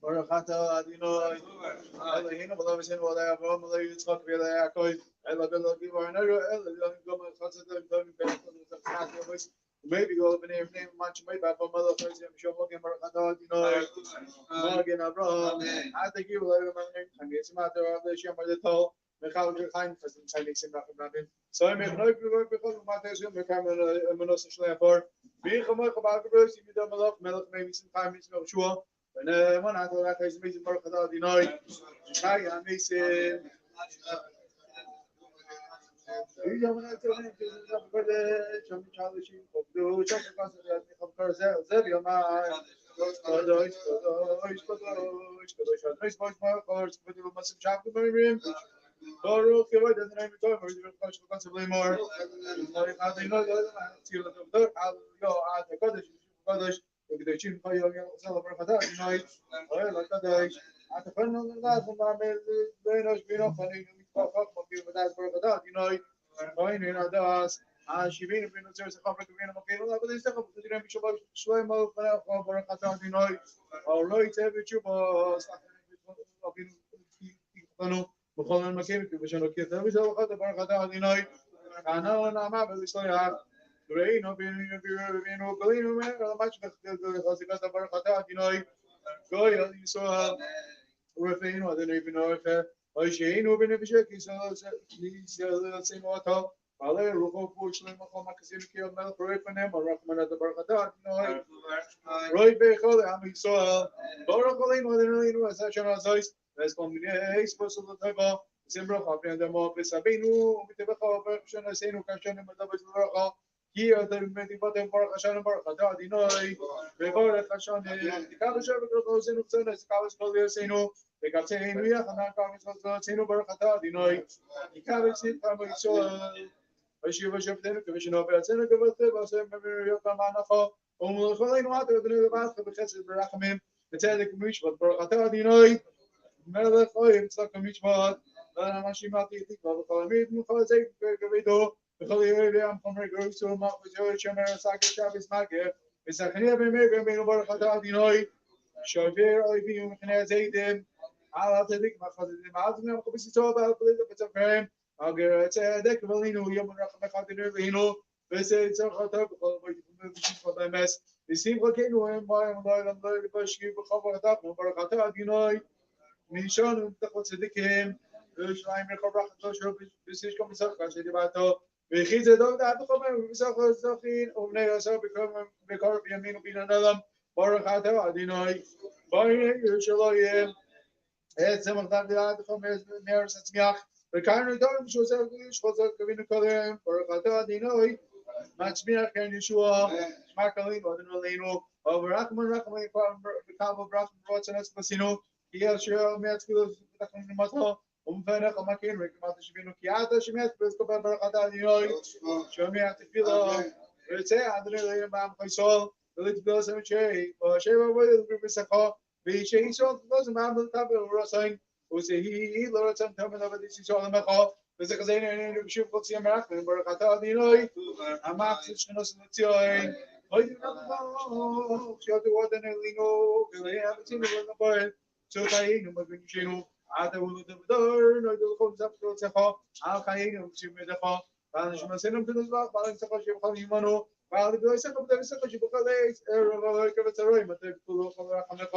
Baruch atah Adonai, Eloheinu v'lo v'lei Avraham v'lei Yitzchak v'lei Yaakov, Elo v'Elokim v'Arnero, Elo v'Elokim v'Chatzot v'Elokim maybe go over there, name much may by Mother Thursday, I'm sure Morgan Baruch Morgan Abraham. I think you will have a name. I mean, it's a matter of the Shem of the Toll, Michael Kind for some Chinese in Rabbin. So I mean, no, because of my Thursday, become a Monos Schlepper. Being a month about the rose, if you don't love milk, maybe some time is no sure. When one out of that is amazing Baruch Adonai. Hi, I'm Mason. Baruch you are the name of God, you are possibly more. I know that the Kodesh, the Chin Payo, Celebrate, night, like a day. At the front of the last one, I made the Bino funny, going in others. She been in the church of the Kingdom, but they said, Shlomo, Barakatan, or Lloyd, every chuba, בכל המקרים כבשנו כתב ושלחת ברכת אדינוי ענה ונעמה ולסלח ראינו בינו גלינו ממש בחזיקת ברכת אדינוי גוי על ישראל ורפאינו אדוני בנורך אוי שהיינו בנפשי כישראל עשינו אותו עלי רוחו פור שלם מקום הכסים כי המלך רפנם הרחמנת ברכת אדינוי רוי בכל עם ישראל ברוך עלינו אדוני עשה שנה זויס אז כל מיני הספוסות לטבע, סמרוך הפני דמו בסבינו, ומטבחו ברוך שנעשינו כאשר נמדה בזברך, כי אתה מדיבתם ברוך השנה ברוך אתה אדינוי, וברך השנה, תקע בשם וקרוב עשינו קצת, תקע בשכל יעשינו, וקבצנו יחנן כמצוות עשינו ברוך אתה אדינוי, תקע בשמחה בישראל, וישיב ושבתנו כבשנו בארצנו כבשנו, ועושים במריות המענכו, ומלכולנו עתה אדוני לבעתך בחסד ברחמים, בצדק ומשפט ברוך אתה אדינוי, מלך אוהב צדקה ומצוות, ואנשים תקווה וכל עמית וכל זית בביתו, וכל יהודי עם חומר גרוס ומח וזוהר שומר סגר שבס מגר, וסכניה במי בימינו ברוך אתה אדינוי, שובר אויבים ומכנה זיתם, על הצדיק מחזדים, על זמנם חבסיסו ועל פליט בצפריהם, על גר הצדק ולינו יום רחמך תנרבינו, וסד צרכתו בכל בית ובשמחה במס, ושמחתנו הם בהם לילה לבשקי בכל ברכתנו ברוך אתה אדינוי, נשאנו מתחת צדיקים, וירושלים רחוב רחתו שלו בסיש כל מסך כאשר דיברתו, ויחיד זה דוב דעת החומר ובסך הזכין, ובני יוסף בקרב ימין ובין הנעלם, ברוך אתה אדינוי, בואי ירושלים, את צמח דעת החומר מארץ הצמיח, וקיינו דברים שעושה שחוזר כבינו קודם, ברוך אתה אדינוי, מצמיח כן ישוע, שמע כלינו אדונו עלינו, וברחמן רחמן וקבל ברחמן רוצן אצלנו, כי אשר מהתפילות בתחתונים למטו, ומפנך המכין וכמעט שבינו כי אתה שמיעת ולסקופה ברכת אדינוי, שומע תפילה, ורצה אדוני אלוהים בעם ישראל, ולתפילה סמצ'י, ואשר עבוד בבשכו, ואישי ישראל תפלוס מעם לטבל ורסיים, ושהיא לא רצם תאמן עבד ישראל למחו, וזה כזה נהנה בשוב חוצי המרחמים ברכת אדינוי, המחצית שנוס לציון, אוי דברו, כשיותו עודן אלינו, ולאה בצינו ולנפורת, שחיינו מגנישנו, עתה ולדבר, נוידו לכל זפתו צחו, על חיינו וצימדך, ועל נשמענו בנזבח, ועל נצחו שבכל ימנו, ועל גדוי סכו בדבסכו שבכל עץ, ערב אלוהי כבצרוי, מתי כולו כל רחמך,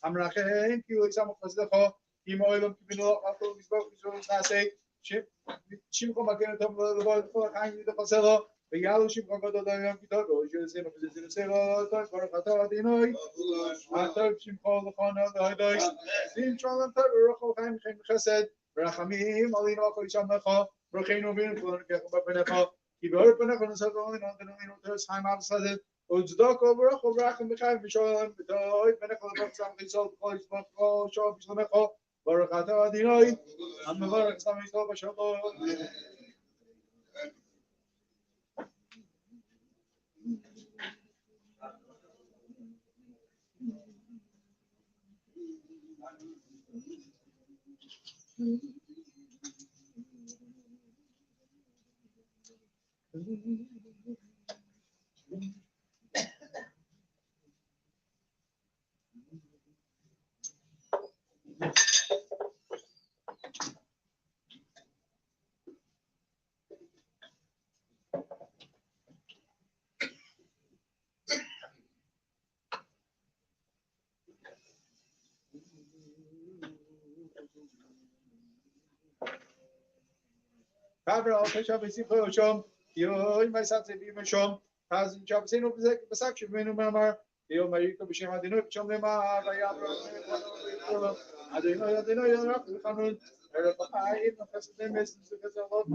המרחם, כי הוא ישם חסדך, כי מועלם כבינו, על כל מזבח ושלום נעשה, שמחו מגן טוב לבוא את כל החיים ודחו סלו, ויעלו שמחו גדול היום כתוב, ושלסנו בזזינו סלו, ברוך אתה אדינוי, הטוב שמחו לכון אלוהי, שים שלום טוב ורחו חיים חיים חסד, ורחמים עלינו הכל ישמך, ברכנו ובינו כולנו ככה בפניך, כי באור פניך נסתנו עלינו, עלינו תרס חיים אב סדד, וצדוקו וברחו ורחם בחיים ושלום, ותוי פניך לברך סמך ישראל בכל ישמחו, שוב בשלומך, ברוך אתה אדינוי, המברך סתם ישראל בשלום. Kabra al pesha v'simcha yoshom. Yoy ma'asatze b'yimashom. Taz Shabsinu b'sak shivenu mamar. Yo mariko b'shem adinu b'shom lemar. Vayamra adinu adinu yorak v'chanun. Erev ha'ayim v'chasidem es v'chazalot.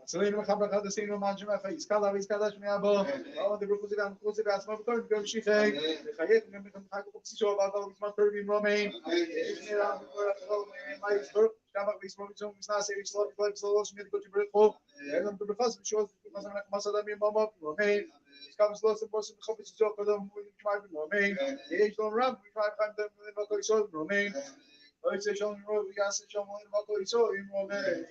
Selena Machabra Kadasino Manjama Iskala Iskala Shmiabo, all the Brukuzidan Kuzidas Mabkar, Gomshike, the Hayek, and the Hakusiso about the Maturbi Romain, my Sturk, Shabak, Vismon, Nasi, Slot, Solos, Medical Tibrico, and the Bufas shows Masadami Mama, Romain, comes lots of person, copies of Jokodom, we try to Romain, the age don't run, we try to find them in Mako Iso, Romain, I say, John Road, we ask John Mako Iso in Romain.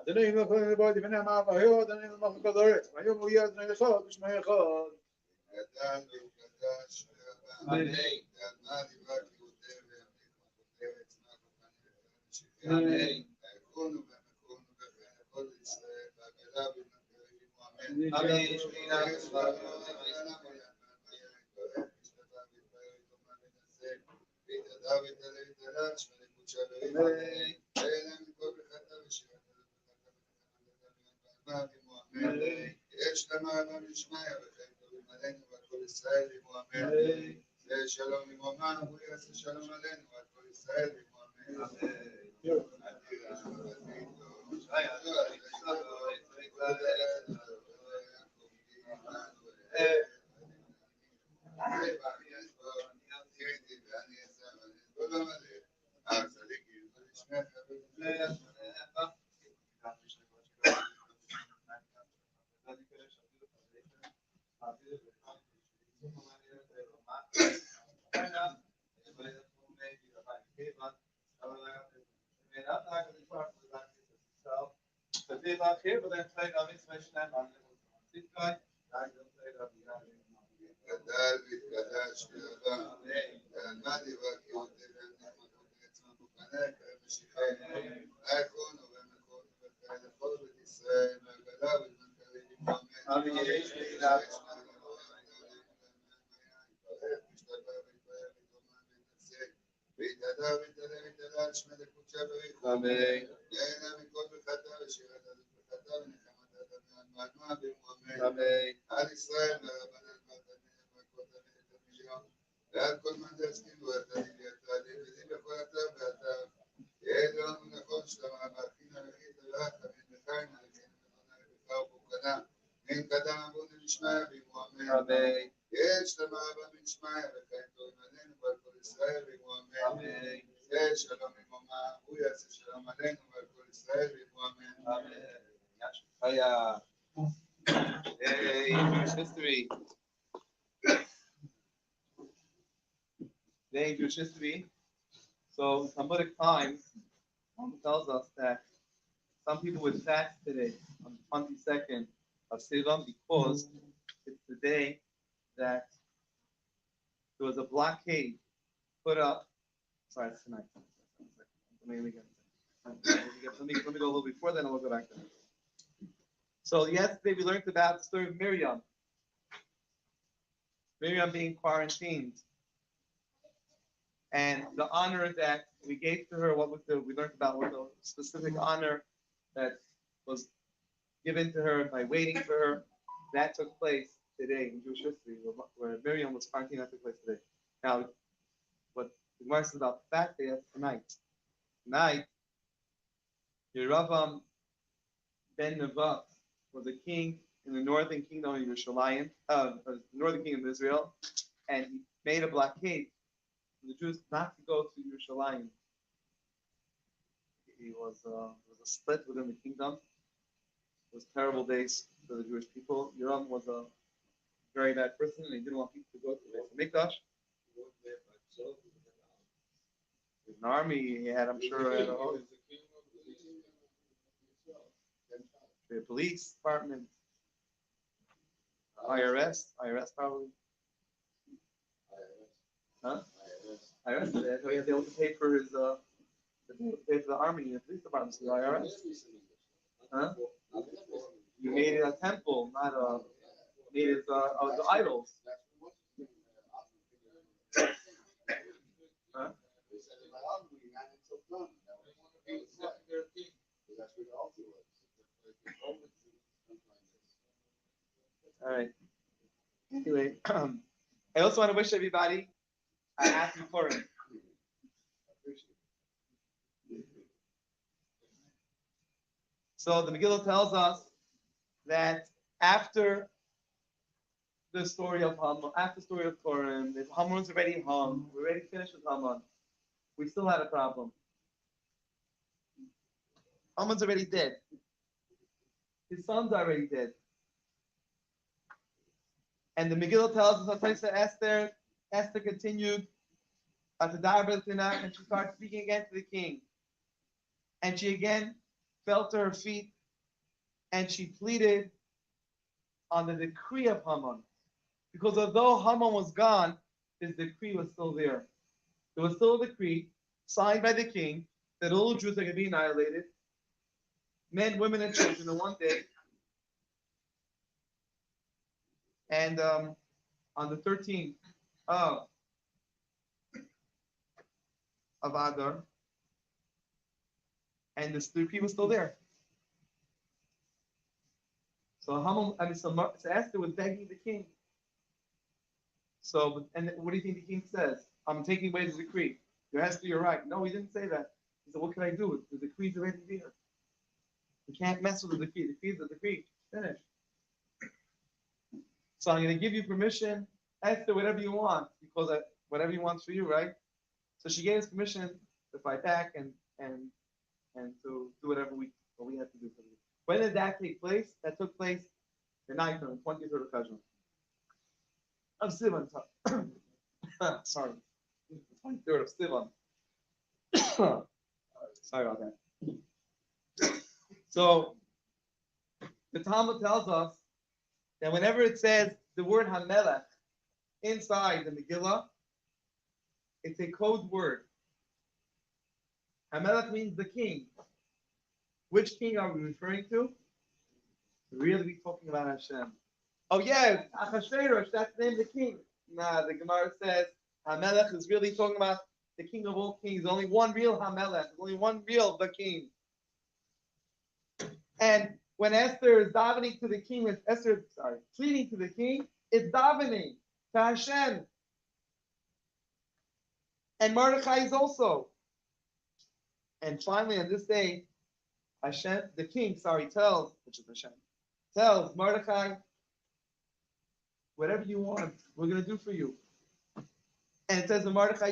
I don't even know anybody when I'm out here, then I'm not going to do it. I don't know yet, and I thought, which may have gone. יש למעלה משמעיה וכן טובים עלינו ועל כל ישראל ימו אמן. שלום ימו אמן ויעשה שלום עלינו ועל כל ישראל ימו אמן. על ישראל ועל כל מה תזכירו את הדילים וכל אתר ואתר יהיה לנו נכון שלמה והכינה לכית אלך ומנחיים לכין ונונה לבקר ובוקנה מן קדם אבון נשמע בימו אמן יהיה שלמה אבא מנשמע וכן תורים עלינו ועל כל ישראל בימו אמן יהיה שלום ממומה הוא יעשה שלום עלינו ועל כל ישראל בימו אמן Hey, Jewish history. Today, Jewish history. So, Talmudic times tells us that some people would fast today on the 22nd of Sivan because it's the day that there was a blockade put up. Sorry, it's tonight. Let me go a little before, then we'll go back to that. So yesterday we learned about the story of Miriam. Miriam being quarantined. And the honor that we gave to her, we learned about what the specific honor that was given to her by waiting for her. That took place today in Jewish history, where Miriam was quarantined. That took place today. Now, what the Gemara says about the fact is tonight. Tonight, Yeravam ben Nevat was a king in the northern kingdom of Yerushalayim, northern kingdom of Israel, and he made a blockade for the Jews not to go to Yerushalayim. It was a split within the kingdom. It was terrible days for the Jewish people. Yeram was a very bad person, and he didn't want people to go to the Mikdash. An army he had, I'm sure, the police department, IRS probably. Huh? IRS. So he had to pay for his pay for the army and the police department, so the IRS. Huh? He made it a temple, not a made it the idols. Huh? All right. Anyway, I also want to wish everybody a happy Purim. So the Megillah tells us that after the story of Haman, after the story of Purim, if Haman's already hung, we're already finished with Haman, we still had a problem. Haman's already dead. His sons are already dead. And the Megillah tells us that Esther continued at the Darbar and she started speaking again to the king. And she again fell to her feet and she pleaded on the decree of Haman. Because although Haman was gone, his decree was still there. There was still a decree signed by the king that all Jews are going to be annihilated, men, women, and children in one day. And on the 13th of Adar, and the decree was still there. So Esther was begging the king. So, and what do you think the king says? I'm taking away the decree. Your Esther, you're right. No, he didn't say that. He said, what can I do? The decree's already there. You can't mess with the decree. The decree's the decree. Finish. So I'm going to give you permission, Esther, whatever you want, because whatever you want for you, right? So she gave us permission to fight back and to do whatever we had to do for you. When did that take place? That took place the night on the 23rd of Kajman. Of Sivan. Sorry. The 23rd of Sivan. Sorry about that. So the Talmud tells us that whenever it says the word Hamelech inside the Megillah, it's a code word. Hamelech means the king. Which king are we referring to? We're really talking about Hashem. Oh yeah, Achashverosh, that's the name of the king. Nah, the Gemara says Hamelech is really talking about the king of all kings. There's only one real Hamelech. There's only one real the king. And When Esther is davening to the king, pleading to the king, it's davening to Hashem. And Mordechai is also. And finally, on this day, Hashem, the king, tells Mordechai, whatever you want, we're going to do for you. And it says, Mordechai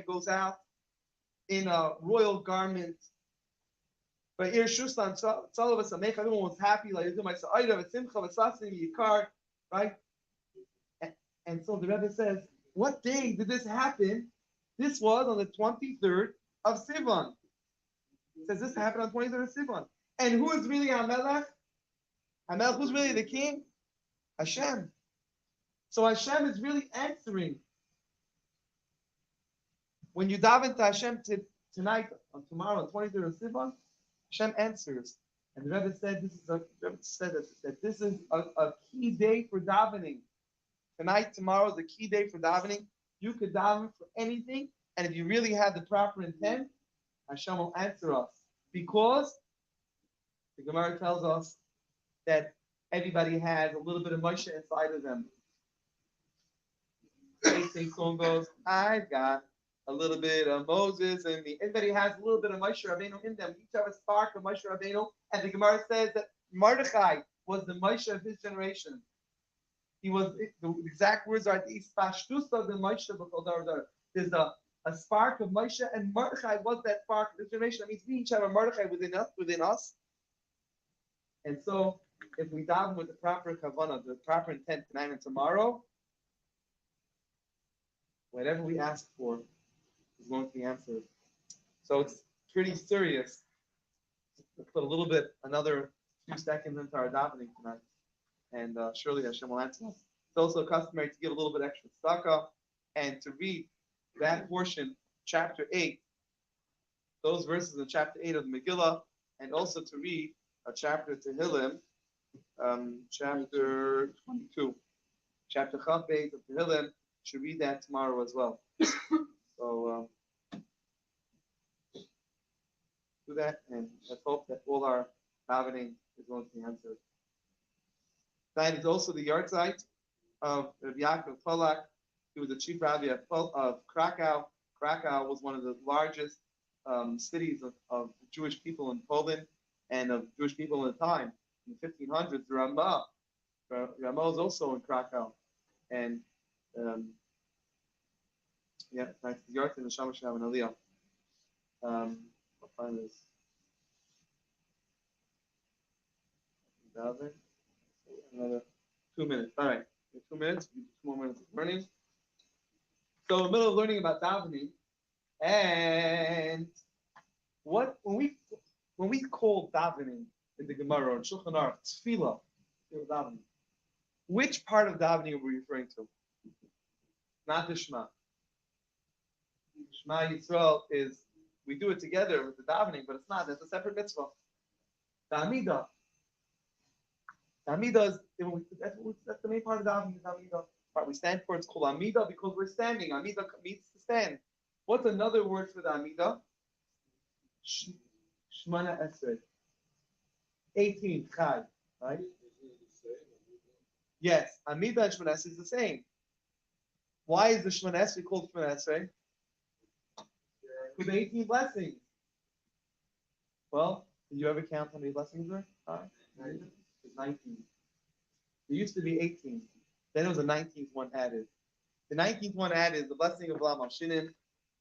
goes out in a royal garment. But everyone was happy, like right? And so the Rebbe says, what day did this happen? This was on the 23rd of Sivan. It says this happened on 23rd of Sivan. And who is really Hamelech? Hamelech, who's really the king? Hashem. So Hashem is really answering. When you daven to Hashem tonight, or tomorrow, on 23rd of Sivan, Hashem answers. And the Rebbe said this is a key day for davening. Tonight, tomorrow is a key day for davening. You could daven for anything, and if you really have the proper intent, Hashem will answer us. Because the Gemara tells us that everybody has a little bit of Moshe inside of them. The song goes, I've got a little bit of Moses in me. Everybody has a little bit of Moshe Rabbeinu in them. Each have a spark of Moshe Rabbeinu. And the Gemara says that Mordechai was the Moshe of his generation. He was, the exact words are, there's a spark of Moshe, and Mordechai was that spark of this generation. That means we each have a Mordechai within us. And so, if we daven with the proper kavanah, the proper intent tonight and tomorrow, whatever we ask for is going to be answered. So it's pretty serious. Let's put another few seconds into our davening tonight. And surely Hashem will answer us. It's also customary to give a little bit extra tzedakah and to read that portion, chapter 8, those verses in chapter 8 of the Megillah, and also to read a chapter Tehillim, chapter 22, chapter Chav Beis of Tehillim. Should read that tomorrow as well. So do that, and let's hope that all our davening is going to be answered. Tonight is also the yahrzeit of Rabbi Yaakov Polak. He was the chief rabbi of Krakow. Krakow was one of the largest cities of Jewish people in Poland and of Jewish people in the time. In the 1500s, Ramah is also in Krakow. And tonight's the yahrzeit and the Shama Shem and Aliyah. What time is it? Another 2 minutes. All right, 2 minutes. 2 more minutes of learning. So in the middle of learning about davening, and when we call davening in the Gemara and Shulchan Aruch tefillah, davening, which part of davening are we referring to? Not the Shema. Shema Yisrael is, we do it together with the davening, but it's not. That's a separate mitzvah. The Amidah. Amidah is, that's the main part of davening, is Amidah. Part we stand for, it's called Amidah because we're standing. Amidah means to stand. What's another word for the Amidah? Shmona Esrei. 18, Chai, right? Yes, Amidah and Shmona Esrei is the same. Why is the Shmona Esrei called Shmona Esrei? With 18 blessings. Well, did you ever count how many blessings there are? 19. There used to be 18. Then there was a 19th one added. The 19th one added is the blessing of Lam Shinin.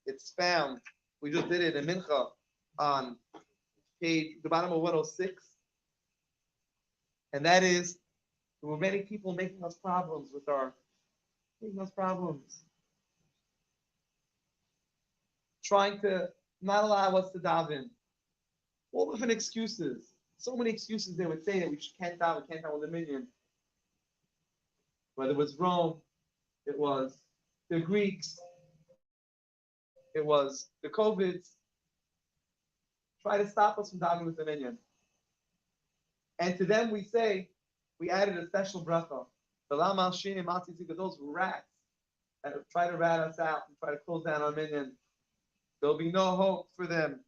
It's found, we just did it in Mincha on the bottom of 106. And that is, there were many people making us problems. Trying to not allow us to daven. All different excuses. So many excuses they would say that we can't daven with a minion. Whether it was Rome, it was the Greeks, it was the COVIDs. Try to stop us from davening with the minion. And to them we say, we added a special bracha. Those rats that try to rat us out and try to close down our minion, there'll be no hope for them.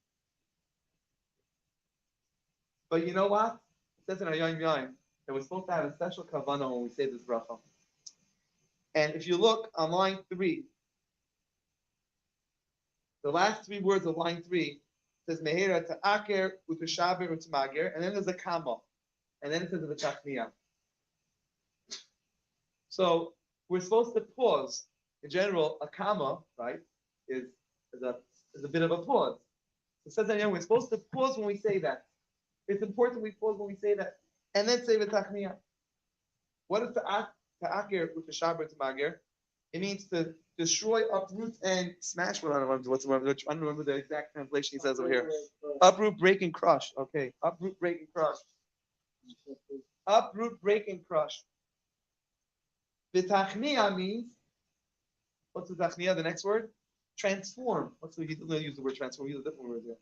But you know what? It says in our Yom Yom that we're supposed to have a special kavanah when we say this bracha. And if you look on line 3, the last 3 words of line 3 says Mehera ta'aker u'tushaber u'tamager, and then there's a comma, and then it says v'tachniya. So we're supposed to pause. In general, a comma, right, is a bit of a pause. It says that we're supposed to pause when we say that. It's important we pause when we say that, and then say v'tachniya. What is ta'aker u'tushaber u'tamager? It means to destroy, uproot, and smash. I don't remember the exact translation he says over here. Uproot, break, and crush. Okay, uproot, break, and crush. Uproot, break, and crush. V'tachniya means, what's v'tachniya? The next word? Transform. He doesn't use the word transform. He uses a different word here.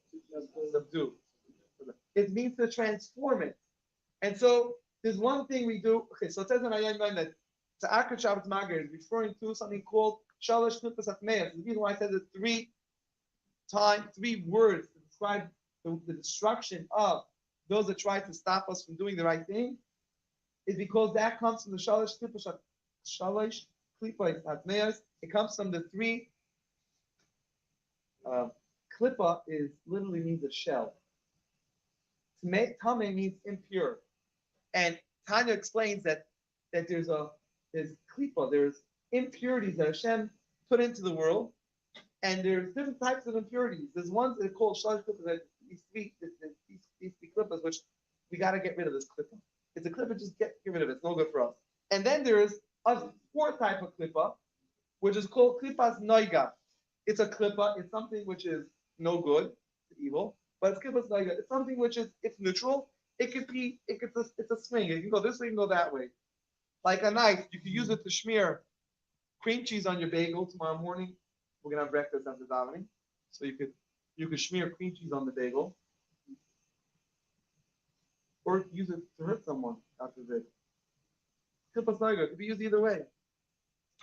Subdue. It means to transform it. And so there's one thing we do. Okay, so it says in Ayan that Ta'akar Shabbat Mager is referring to something called Shalosh Klipas Atmeas. The reason why I said it 3 words to describe the destruction of those that try to stop us from doing the right thing is because that comes from the Shalosh Klipas Atmeas. It comes from the 3. Klippa is literally means a shell. Tame means impure. And Tanya explains that there's klipa, there's impurities that Hashem put into the world, and there's different types of impurities. There's ones that are called shalosh klippas, these three klippas, which we got to get rid of this klippa. It's a klippa, just get rid of it. It's no good for us. And then there's a 4th type of klippa, which is called klippas noiga. It's a klippa. It's something which is no good, it's evil, but it's klippas noiga. It's something which is neutral. It's a swing. It can go this way, it can go that way. Like a knife, you can use it to smear cream cheese on your bagel tomorrow morning. We're gonna have breakfast after davening, so you could smear cream cheese on the bagel, or use it to hurt someone after the klippas noiga. It could be used either way.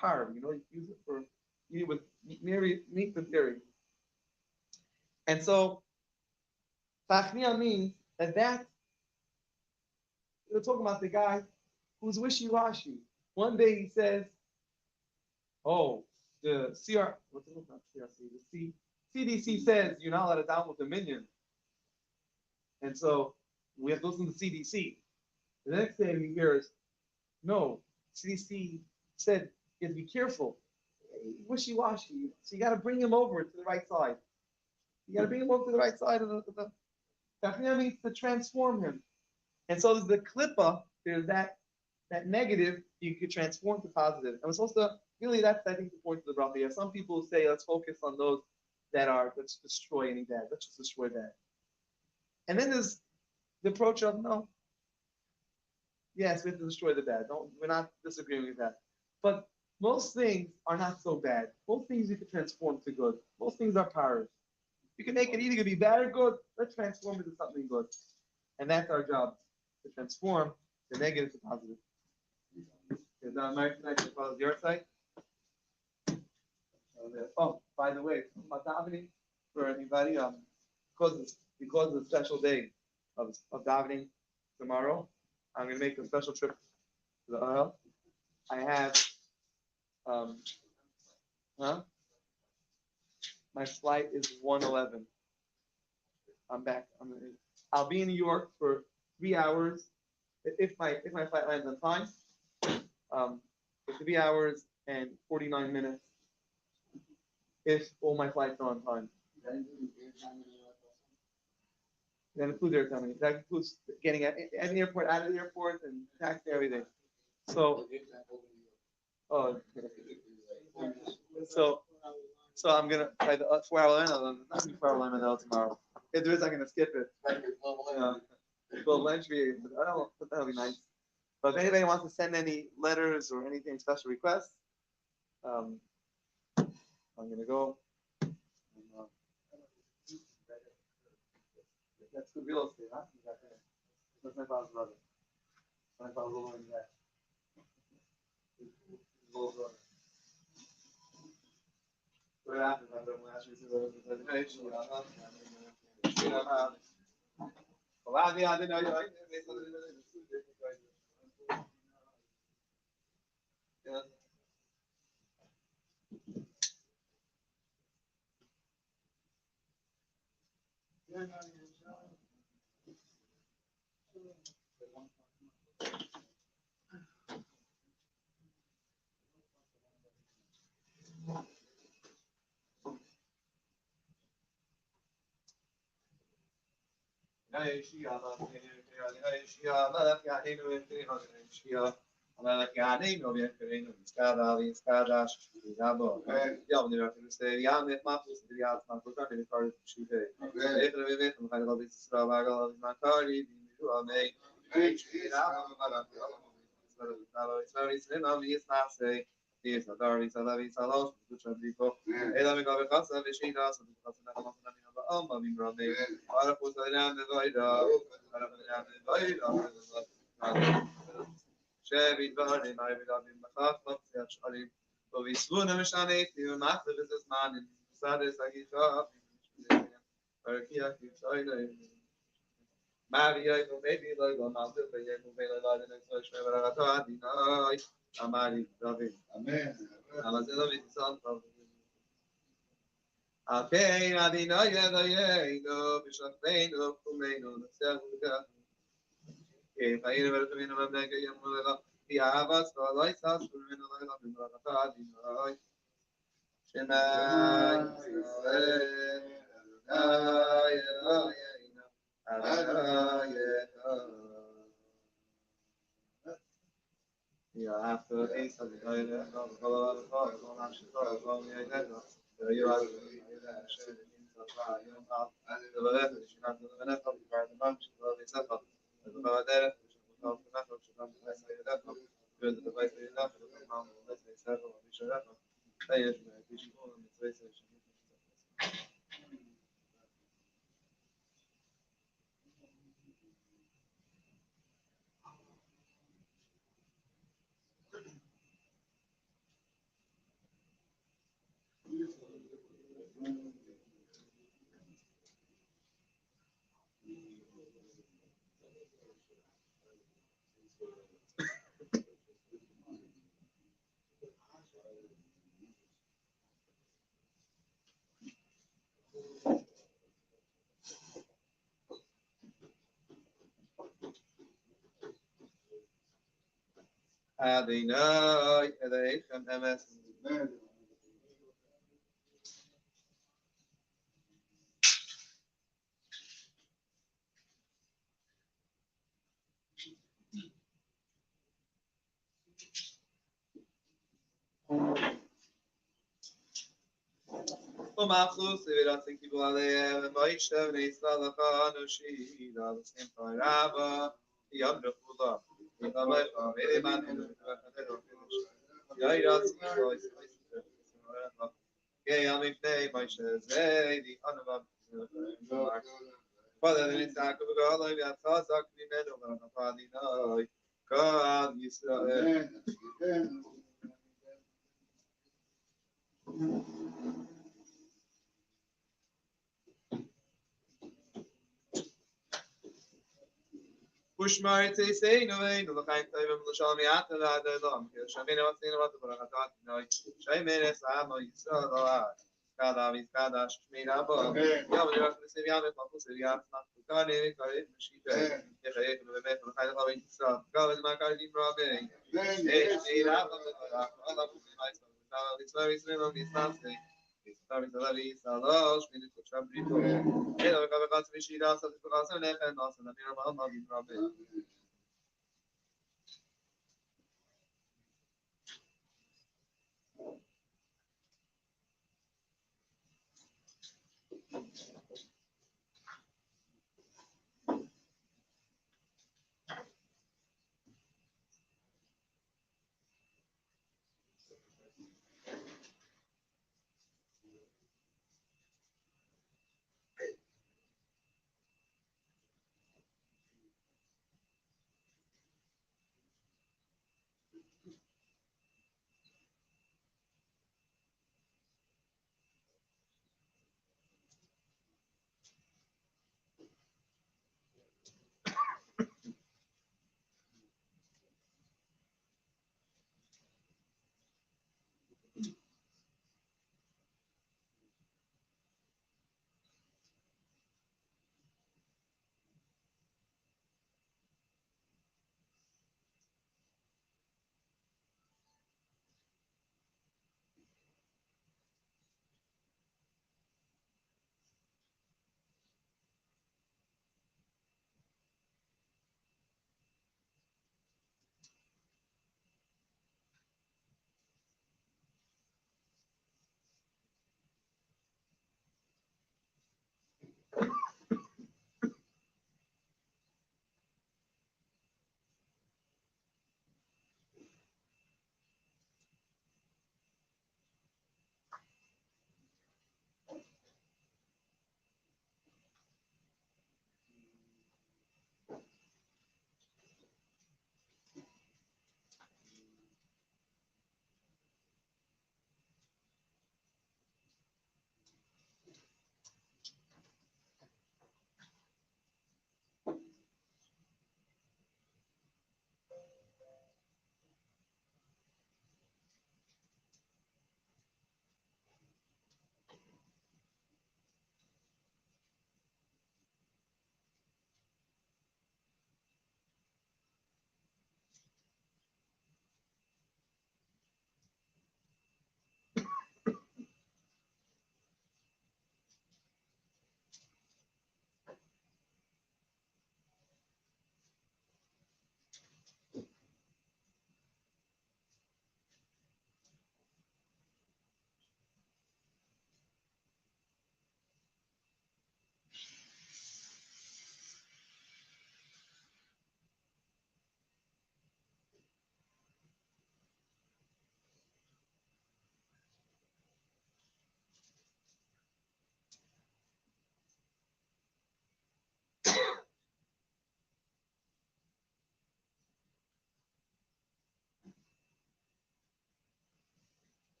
Tar, you use it for eat with meat with dairy. And so, tachniya means that we're talking about the guy who's wishy-washy. One day he says, "Oh, the CDC says you're not allowed to download the minion, and so we have to listen to CDC." The next day he hears, "No, CDC said you have to be careful." Wishy-washy. So you got to bring him over to the right side. You got to bring him over to the right side of the. Tachniya means to transform him. And so there's the klippa. There's that negative you could transform to positive. And we're supposed to really, that's I think the point of the bracha. Some people say let's focus on those let's destroy any bad. Let's just destroy that. And then there's the approach of no. Yes, we have to destroy the bad. We're not disagreeing with that. But most things are not so bad. Most things you can transform to good. Most things are powers. You can make it either going to be bad or good. Let's transform it to something good. And that's our job, to transform the negative to positive. Is American United follows your site? Oh, by the way, about davening for anybody, because of the special day of davening tomorrow, I'm going to make a special trip to the oil. I have, my flight is 1:11. I'm back. I'll be in New York for 3 hours. If my flight lands on time, 3 hours and 49 minutes. If all my flights are on time. That includes airtime. That includes getting at the airport, out of the airport, and taxi, everything. So I'm gonna try the 4-hour line. Not 4-hour line tomorrow. If there is, I'm gonna skip it. Well, entry. I don't know, but that'll be nice. But if anybody wants to send any letters or anything special requests, I'm gonna go. That's good real estate, huh? That's my father's brother. My father's little in that. Little brother. What happened? I'm going to ask you to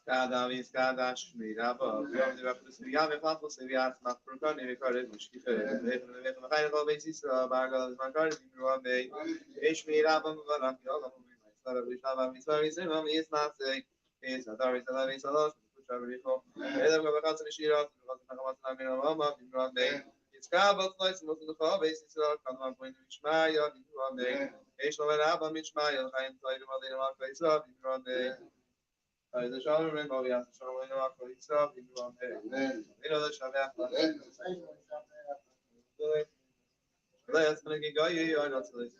Kadavis Kadash Mirabo, the reference to Yami Pampos, the Yas Makroni, recorded, which he could have made the final basis of Bargos Macari, Ruame, H. Mirabam, Valam, Yolam, Vishama, Misari, Simon, is not saying, is a Doris, a Lavis, a lot, which I recall. Adam of a cousin, Shira, Rama, Ruame, it's Kabot, Lights, most of the car basis of Kaman, Mishmaya, Ruame, H. Loveraba, Mishmaya, I am tired of the Marquis of Ruame. The Shalom Rainbow, we have the Shalom Rainbow, it's up, you know, you know, the Shabbat. Let's make it go, you are not so late.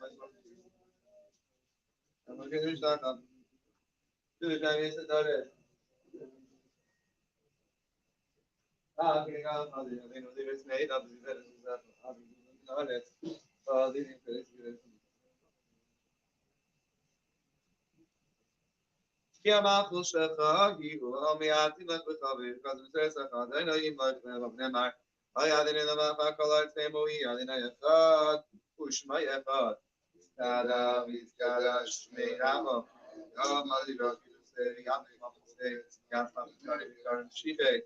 I'm looking at that. Do the Chinese and that is. Ah, okay, I'm not the it's made up. כי המאכול שלך הוא מעטים לך בחבר, כזה שכר, דיינו ימלך ונאמר, היה דין למאכל כל ארצי מוהי, הדין אחד, ושמי אחד. סקדה וסקדה שמי רמו, יום עלילות כדוסי, ים מחוסי, ים חמקרי וקרן שיחי,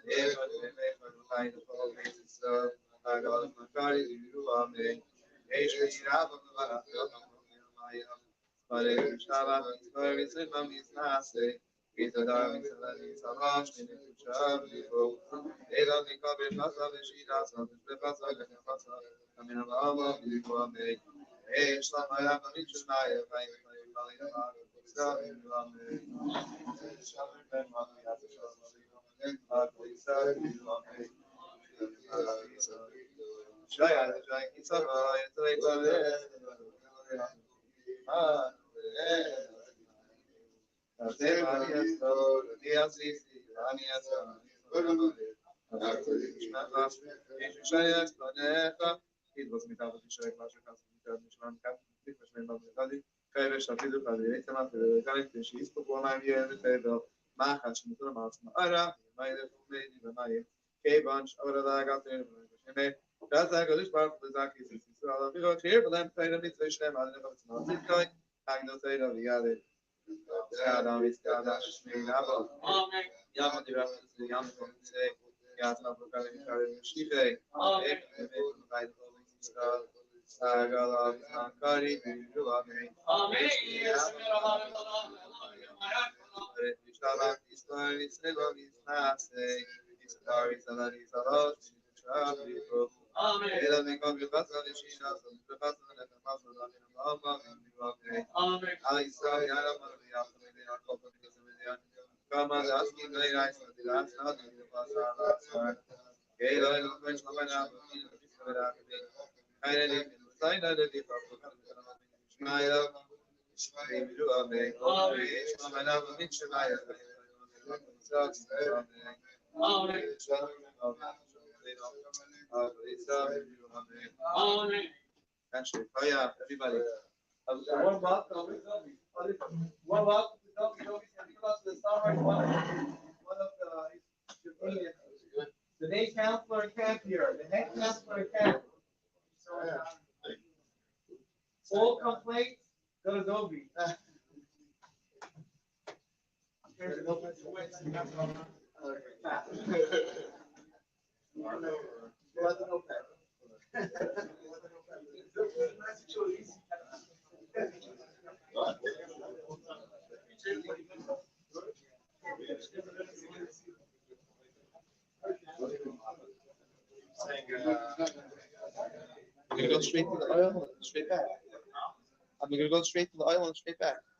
אחד ואחד וחיים לכל בישראל, הגלות מקרי וירו אמן, יש מירה במברך, Hare Krishna, Hare Krishna, Namaste. Gita Dharmi Salani Samash, Mincha Maariv. Ela Mikabe Pasa Vishina, Santre Pasa Gana Kamina Mama, Vikuame. Shlamaya Mincha Maariv, Vaim Vaim Vaim Shaya Jai Kisava, That's like this part of the Zaki. So I'll be here, but then play the mitzvah shem. I don't know if it's not this guy. I know say that the other. Adam is God. That's me. Nabo. Amen. Yam the rest of the yam from say. Yas na pokale mi kare shive. Amen. Sagala Sankari Amen. Amen. Yes. Hare Krishna is Seva is Nase. It's Dari Salari Salos. Amen. Ela me come passa de China, me passa na casa da minha mama, Amen. Ali sai ara maria, me a copa de semana. Kama das que não irá estar de lá, não de passar. Ela não faz nada, não será que ainda nem sai nada de para Ismael. Ismael, Amen. Amen. Ismael, Mincha Amen. Actually, oh yeah, everybody. One welcome to the day counselor in camp here, the head counselor in camp. All complaints, go to Dobie. We're gonna go straight to the oil and straight back. I'm gonna go straight to the oil and straight back.